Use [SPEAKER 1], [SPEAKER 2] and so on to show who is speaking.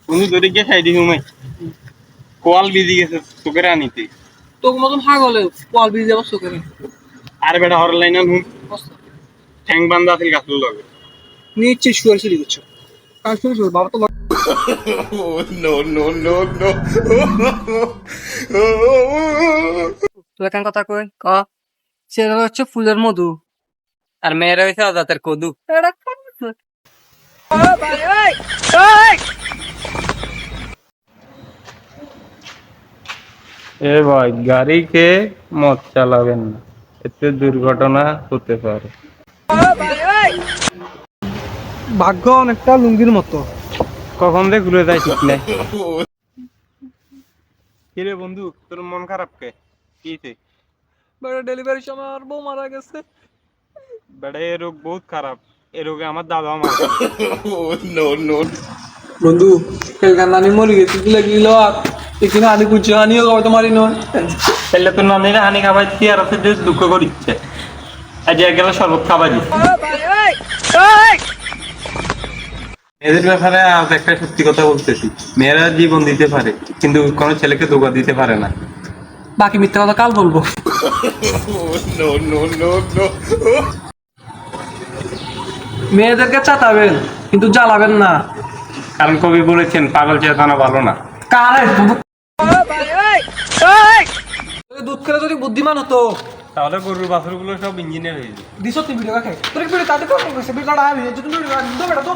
[SPEAKER 1] বন্ধু ধরে গিয়ে খাই দিই হুমাই কোয়াল বিজি গেছে তোকে আনিতে
[SPEAKER 2] তোর মতন হাগলে পোয়াল বিয়ে যাবো চোখে
[SPEAKER 1] আর বেটা হর লাইন হুম ঠ্যাং বান্ধা আছে গাছের লগে
[SPEAKER 2] নিচ্ছে শুয়ার চুরি করছো কাজ শুরু শুরু বাবা তো তুই এখন কথা কই ক ছেলেরা হচ্ছে ফুলের মধু
[SPEAKER 3] আর মেয়েরা হয়েছে অজাতের কদু।
[SPEAKER 2] এটা কোন ফুল? ও ভাই ওই ওই
[SPEAKER 1] এ ভাই গাড়িকে মদ চালাবেন না এতে দুর্ঘটনা হতে পারে
[SPEAKER 2] ও ভাই ওই ভাগ্য অনেকটা লুঙ্গির মতো
[SPEAKER 1] কখন দিয়ে ঘুরে যায় ঠিক নাই কিরে বন্ধু তোর মন খারাপ কে কিতে
[SPEAKER 2] বেটা ডেলিভারির সময় আর বউ মারা গেছে
[SPEAKER 1] বেটা এ রোগ বহুত খারাপ এ রোগে আমার দাদা মারা
[SPEAKER 2] বন্ধু খেলকার নানি মরে গেছে তুই লাগিল আর এখানে আনি কুচি আনিও কবে তোমারই নয়
[SPEAKER 1] তাহলে তোর নানিরা হানি খাবার দিয়ে আর আছে যে দুঃখ করিচ্ছে আজ এক গেলে শরবত খাবার দিচ্ছে এদের ব্যাপারে আজ একটা সত্যি কথা বলতেছি মেয়েরা জীবন দিতে পারে কিন্তু কোনো ছেলেকে ধোঁকা দিতে পারে না
[SPEAKER 2] বাকি মিথ্যা কথা কাল বলবো মেয়েদেরকে চাতাবেন কিন্তু জ্বালাবেন না
[SPEAKER 1] কারণ কবি বলেছেন পাগল চেতনা ভালো না
[SPEAKER 2] কারে দুধ খেলে যদি বুদ্ধিমান হতো
[SPEAKER 1] তাহলে গরুর বাছুর গুলো সব ইঞ্জিনিয়ার হয়ে যায়
[SPEAKER 2] দিস তুমি ভিডিও খাই তোর ভিডিও তাতে করবো ভিডিওটা আমি যদি ভিডিও বেটা তো